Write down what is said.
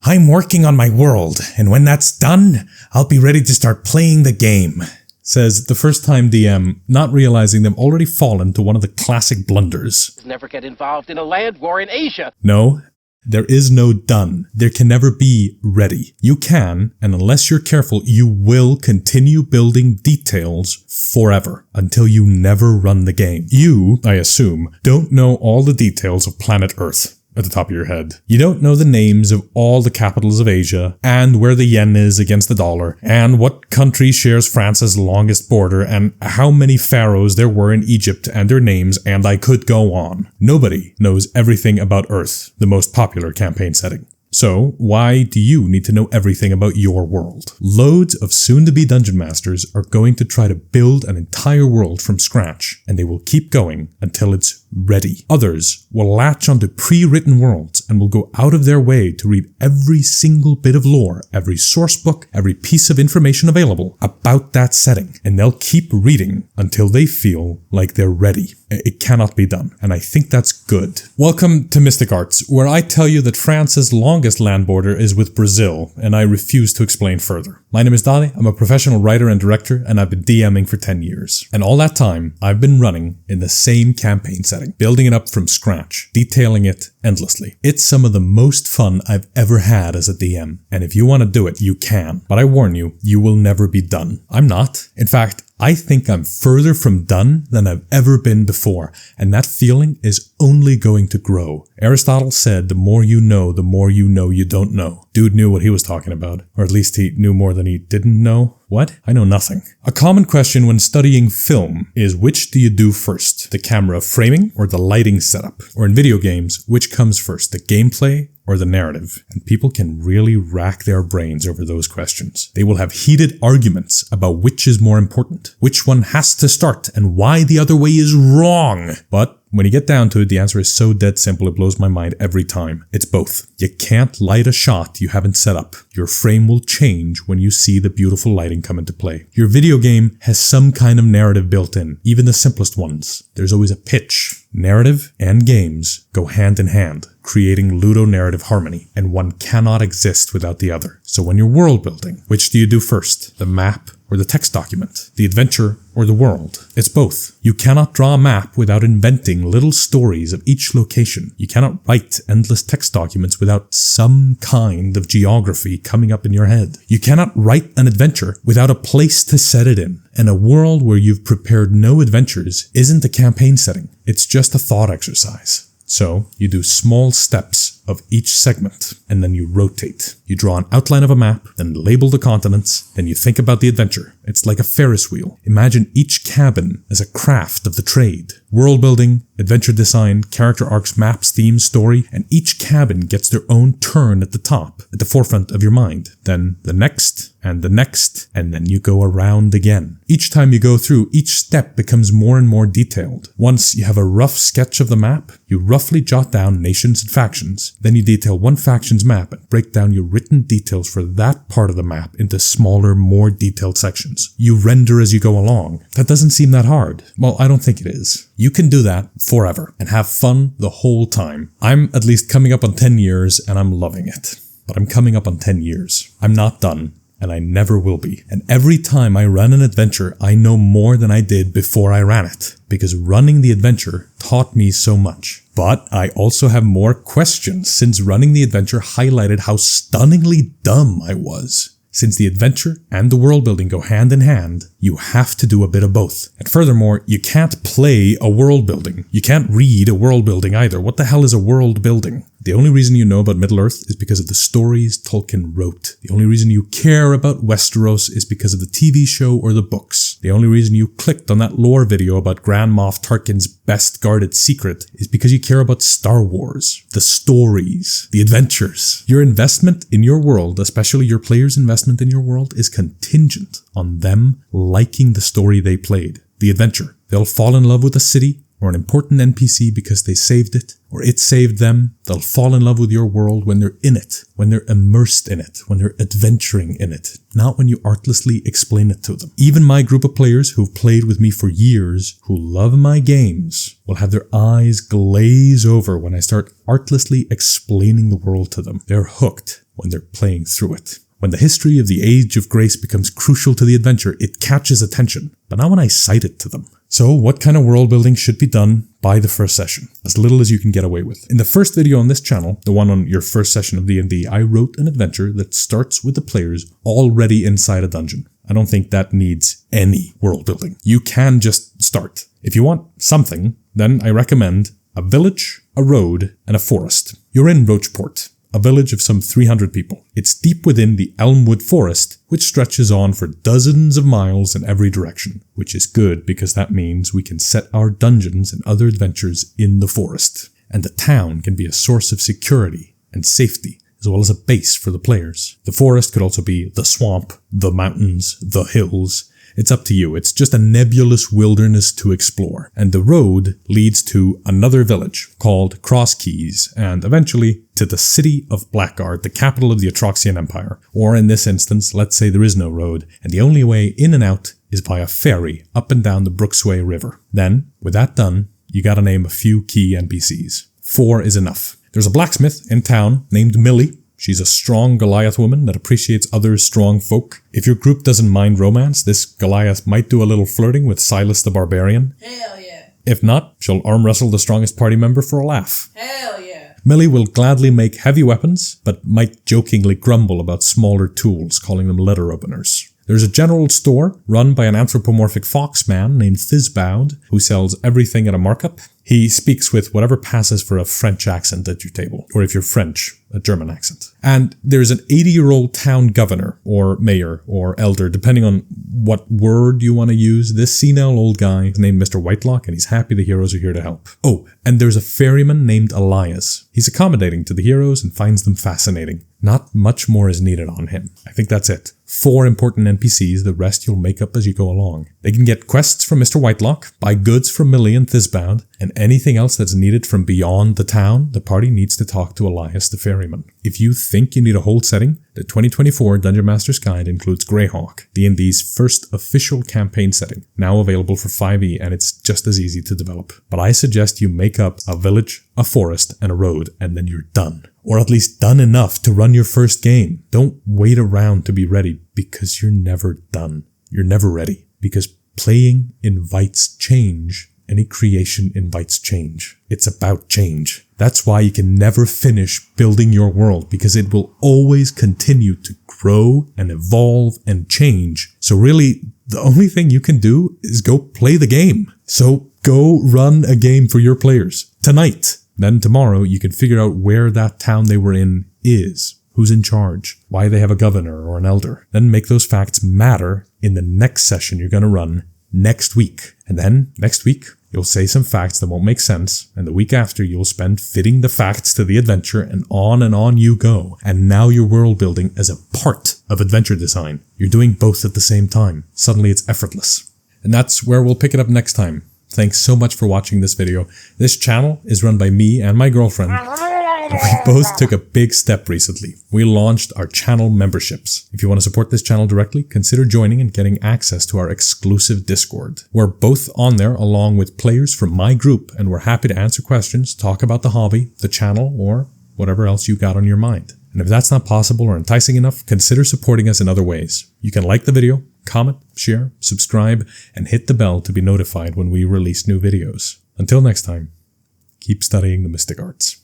I'm working on my world, and when that's done, I'll be ready to start playing the game, says the first-time DM, not realizing they've already fallen to one of the classic blunders. Never get involved in a land war in Asia. No, there is no done. There can never be ready. You can, and unless you're careful, you will continue building details forever until you never run the game. You, I assume, don't know all the details of planet Earth at the top of your head. You don't know the names of all the capitals of Asia, and where the yen is against the dollar, and what country shares France's longest border, and how many pharaohs there were in Egypt and their names, and I could go on. Nobody knows everything about Earth, the most popular campaign setting. So, why do you need to know everything about your world? Loads of soon-to-be dungeon masters are going to try to build an entire world from scratch, and they will keep going until it's ready. Others will latch onto pre-written worlds and will go out of their way to read every single bit of lore, every source book, every piece of information available about that setting, and they'll keep reading until they feel like they're ready. It cannot be done, and I think that's good. Welcome to Mystic Arts, where I tell you that France's longest land border is with Brazil, and I refuse to explain further. My name is Daði, I'm a professional writer and director, and I've been DMing for 10 years. And all that time, I've been running in the same campaign setting, building it up from scratch, detailing it endlessly. It's some of the most fun I've ever had as a DM, and if you want to do it, you can. But I warn you, you will never be done. I'm not. In fact, I think I'm further from done than I've ever been before, and that feeling is only going to grow. Aristotle said the more you know you don't know. Dude knew what he was talking about, or at least he knew more than he didn't know. What? I know nothing. A common question when studying film is which do you do first? The camera framing or the lighting setup? Or in video games, which comes first, the gameplay or the narrative? And people can really rack their brains over those questions. They will have heated arguments about which is more important, which one has to start, and why the other way is wrong. But when you get down to it, the answer is so dead simple it blows my mind every time. It's both. You can't light a shot you haven't set up. Your frame will change when you see the beautiful lighting come into play. Your video game has some kind of narrative built in, even the simplest ones. There's always a pitch. Narrative and games go hand in hand, creating ludonarrative harmony, and one cannot exist without the other. So when you're world building, which do you do first? The map or the text document? The adventure or the world? It's both. You cannot draw a map without inventing little stories of each location. You cannot write endless text documents without some kind of geography coming up in your head. You cannot write an adventure without a place to set it in. And a world where you've prepared no adventures isn't a campaign setting. It's just a thought exercise. So you do small steps of each segment, and then you rotate. You draw an outline of a map, then label the continents, then you think about the adventure. It's like a Ferris wheel. Imagine each cabin as a craft of the trade. World building, adventure design, character arcs, maps, themes, story, and each cabin gets their own turn at the top, at the forefront of your mind. Then the next, and then you go around again. Each time you go through, each step becomes more and more detailed. Once you have a rough sketch of the map, you roughly jot down nations and factions. Then you detail one faction's map and break down your written details for that part of the map into smaller, more detailed sections. You render as you go along. That doesn't seem that hard. Well, I don't think it is. You can do that forever and have fun the whole time. I'm at least coming up on 10 years and I'm loving it. But I'm coming up on 10 years. I'm not done. And I never will be. And every time I run an adventure, I know more than I did before I ran it, because running the adventure taught me so much. But I also have more questions, since running the adventure highlighted how stunningly dumb I was. Since the adventure and the world building go hand in hand, you have to do a bit of both. And furthermore, you can't play a world building. You can't read a world building either. What the hell is a world building? The only reason you know about Middle-earth is because of the stories Tolkien wrote. The only reason you care about Westeros is because of the TV show or the books. The only reason you clicked on that lore video about Grand Moff Tarkin's best guarded secret is because you care about Star Wars, the stories, the adventures. Your investment in your world, especially your players' investment in your world, is contingent on them liking the story they played, the adventure. They'll fall in love with the city or an important NPC because they saved it, or it saved them. They'll fall in love with your world when they're in it, when they're immersed in it, when they're adventuring in it, not when you artlessly explain it to them. Even my group of players who've played with me for years, who love my games, will have their eyes glaze over when I start artlessly explaining the world to them. They're hooked when they're playing through it. When the history of the Age of Grace becomes crucial to the adventure, it catches attention, but not when I cite it to them. So what kind of world building should be done by the first session? As little as you can get away with. In the first video on this channel, the one on your first session of D&D, I wrote an adventure that starts with the players already inside a dungeon. I don't think that needs any world building. You can just start. If you want something, then I recommend a village, a road, and a forest. You're in Roachport, a village of some 300 people. It's deep within the Elmwood Forest, which stretches on for dozens of miles in every direction, which is good because that means we can set our dungeons and other adventures in the forest. And the town can be a source of security and safety, as well as a base for the players. The forest could also be the swamp, the mountains, the hills. It's up to you. It's just a nebulous wilderness to explore. And the road leads to another village called Cross Keys, and eventually to the city of Blackguard, the capital of the Atroxian Empire. Or in this instance, let's say there is no road, and the only way in and out is by a ferry up and down the Brooksway River. Then, with that done, you gotta name a few key NPCs. 4 is enough. There's a blacksmith in town named Millie. She's a strong Goliath woman that appreciates other strong folk. If your group doesn't mind romance, this Goliath might do a little flirting with Silas the Barbarian. Hell yeah. If not, she'll arm wrestle the strongest party member for a laugh. Hell yeah. Millie will gladly make heavy weapons, but might jokingly grumble about smaller tools, calling them letter openers. There's a general store run by an anthropomorphic fox man named Thizbaud, who sells everything at a markup. He speaks with whatever passes for a French accent at your table, or if you're French, a German accent. And there's an 80-year-old town governor, or mayor, or elder, depending on what word you want to use. This senile old guy is named Mr. Whitelock, and he's happy the heroes are here to help. Oh, and there's a ferryman named Elias. He's accommodating to the heroes and finds them fascinating. Not much more is needed on him. I think that's it. 4 important NPCs, the rest you'll make up as you go along. They can get quests from Mr. Whitelock, buy goods from Millie and Thizbaud, and anything else that's needed from beyond the town, the party needs to talk to Elias the ferryman. If you think you need a whole setting, the 2024 Dungeon Master's Guide includes Greyhawk, D&D's first official campaign setting, now available for 5e, and it's just as easy to develop. But I suggest you make up a village, a forest, and a road, and then you're done. Or at least done enough to run your first game. Don't wait around to be ready, because you're never done. You're never ready, because playing invites change. Any creation invites change. It's about change. That's why you can never finish building your world, because it will always continue to grow and evolve and change. So really, the only thing you can do is go play the game. So go run a game for your players tonight. Then tomorrow you can figure out where that town they were in is, who's in charge, why they have a governor or an elder. Then make those facts matter in the next session you're going to run next week. And then next week, you'll say some facts that won't make sense, and the week after you'll spend fitting the facts to the adventure, and on you go. And now you're world building as a part of adventure design. You're doing both at the same time. Suddenly it's effortless. And that's where we'll pick it up next time. Thanks so much for watching this video. This channel is run by me and my girlfriend. We both took a big step recently. We launched our channel memberships. If you want to support this channel directly, consider joining and getting access to our exclusive Discord. We're both on there along with players from my group, and we're happy to answer questions, talk about the hobby, the channel, or whatever else you got on your mind. And if that's not possible or enticing enough, consider supporting us in other ways. You can like the video, comment, share, subscribe, and hit the bell to be notified when we release new videos. Until next time, keep studying the mystic arts.